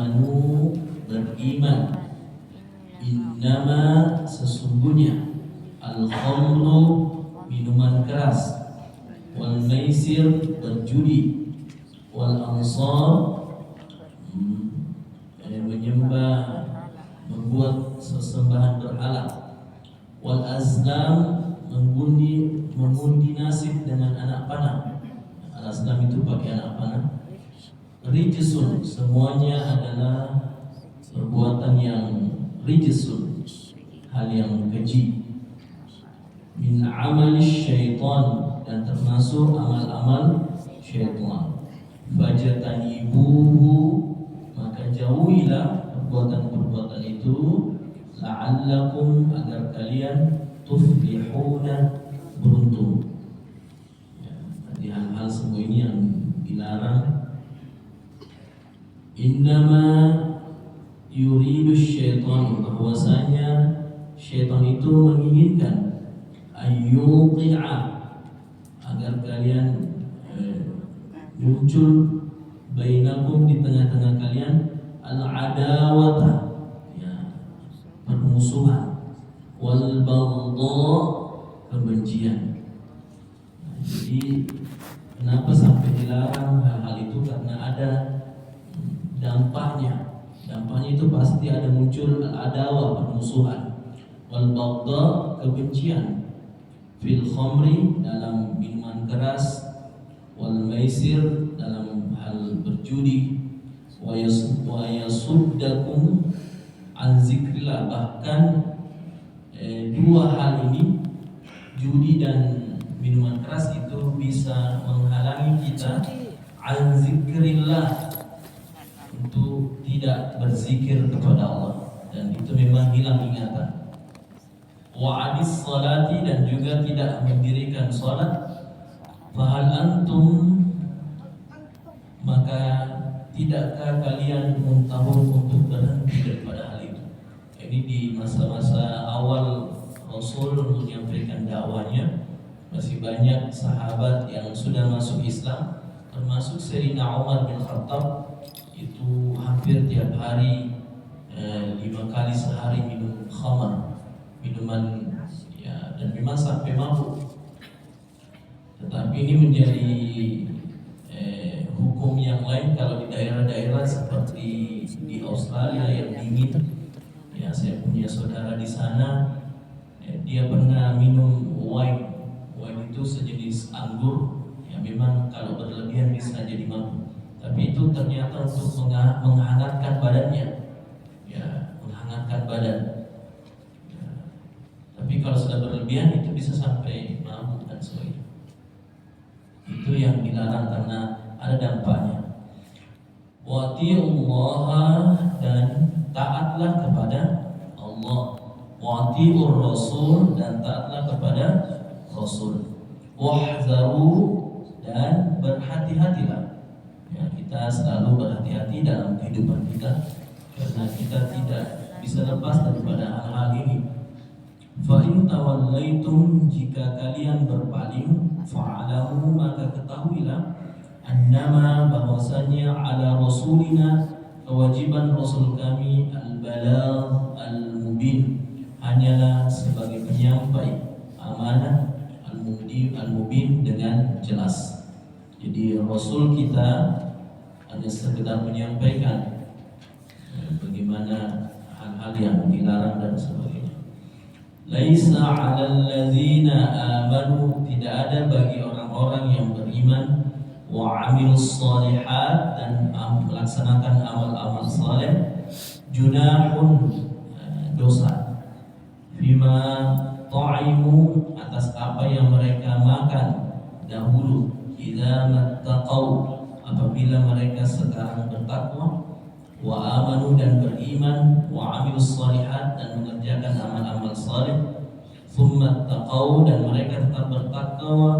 amanu beriman. Innama sesungguhnya al-khamru minuman keras, wal maisir berjudi, wal ansar menyembah membuat sesembahan berhala, wal azlam mengundi nasib dengan anak panah. Al-azlam itu pakai anak panah. Rijsun semuanya adalah perbuatan yang rijsun, hal yang keji. Min amali syaitan dan termasuk amal-amal syaitan. Fajtanibuhu maka jauhilah perbuatan-perbuatan itu, la'allakum agar kalian tuflihuna beruntung. Ya, tadi hal-hal semua ini yang dilarang. Innama yuridu syaitan, bahwasanya syaitan itu menginginkan ayyuqi'a agar kalian muncul bainakum di tengah-tengah kalian al-adawata, ya, permusuhan, wal baghdha, kebencian. Nah, jadi kenapa sampai dilarang hal-hal itu? Karena ada dampaknya. Dampaknya itu pasti ada muncul al-adawa, permusuhan, wal baghdha, kebencian, fil khamri, dalam minuman keras, wal maisir, dalam hal berjudi, wa yasuddakum an zikrillah. Bahkan dua hal ini, judi dan minuman keras, itu bisa menghalangi kita an zikrillah, untuk tidak berzikir kepada Allah, dan itu memang hilang ingatan. Wa adis salati, dan juga tidak mendirikan salat. Fahal antum, maka tidakkah kalian muntahun untuk berhenti daripada hal itu? Ini di masa-masa awal Rasul menyampaikan dakwanya, masih banyak sahabat yang sudah masuk Islam, termasuk Sayyidina Umar bin Khattab. Itu hampir tiap hari 5 kali sehari minum khamar, minuman, ya, dan memang sampai mabuk. Tetapi ini menjadi hukum yang lain kalau di daerah-daerah seperti di Australia yang dingin. Ya, saya punya saudara di sana, dia pernah minum wine. Wine itu sejenis anggur, ya, memang kalau berlebihan bisa jadi mabuk. Tapi itu ternyata untuk menghangatkan badannya, ya, menghangatkan badan. Ya. Tapi kalau sudah berlebihan itu bisa sampai mabuk dan sebagainya. Itu yang dilarang karena ada dampaknya. Wati'ullaha, dan taatlah kepada Allah. Wati'ur rasul, dan taatlah kepada Rasul. Wahzaru, dan berhati-hatilah. Ya, kita selalu berhati-hati dalam kehidupan kita, karena kita tidak bisa lepas daripada hal-hal ini. Fa in tawallaitum, jika kalian berpaling, fa'alamu, maka ketahuilah, annama, bahwasanya ala rasulina, kewajiban rasul kami, al-balagh al-mubin, hanyalah sebagai penyampai amanah, al-mubin, dengan jelas. Jadi Rasul kita hanya sekedar menyampaikan bagaimana hal-hal yang dilarang dan sebagainya. Laisa 'alal ladzina amanu, tidak ada bagi orang-orang yang beriman, wa 'amilus shalihat, dan melaksanakan amal-amal saleh, junahun, dosa, bima ta'imu, atas apa yang mereka makan dahulu, idza mattaqau, apabila mereka sekarang bertakwa, wa amanu, dan beriman, wa amilus shalihat, dan mengerjakan amal-amal saleh, thumma taqau, dan mereka tetap bertakwa,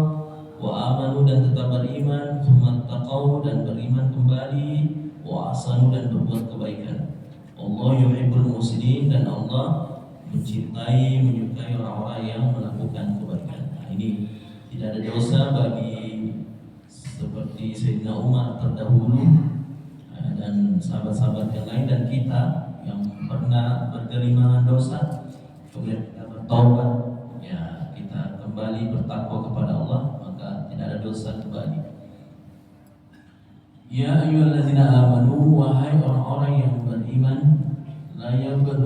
wa amanu, dan tetap beriman, thumma taqau, dan beriman kembali, wa ahsanu, dan berbuat kebaikan. Allah yuhibbul muhsinin, dan Allah mencintai, menyukai orang-orang yang melakukan kebaikan. Nah, ini tidak ada dosa bagi seperti Sayyidina Umar terdahulu, dan sahabat-sahabat yang lain dan kita yang pernah bergelimangan dosa, kemudian kita bertobat, ya kita kembali bertakwa kepada Allah, maka tidak ada dosa kembali. Ya ayyuhallazina amanu, wahai orang-orang yang beriman, la yaghlu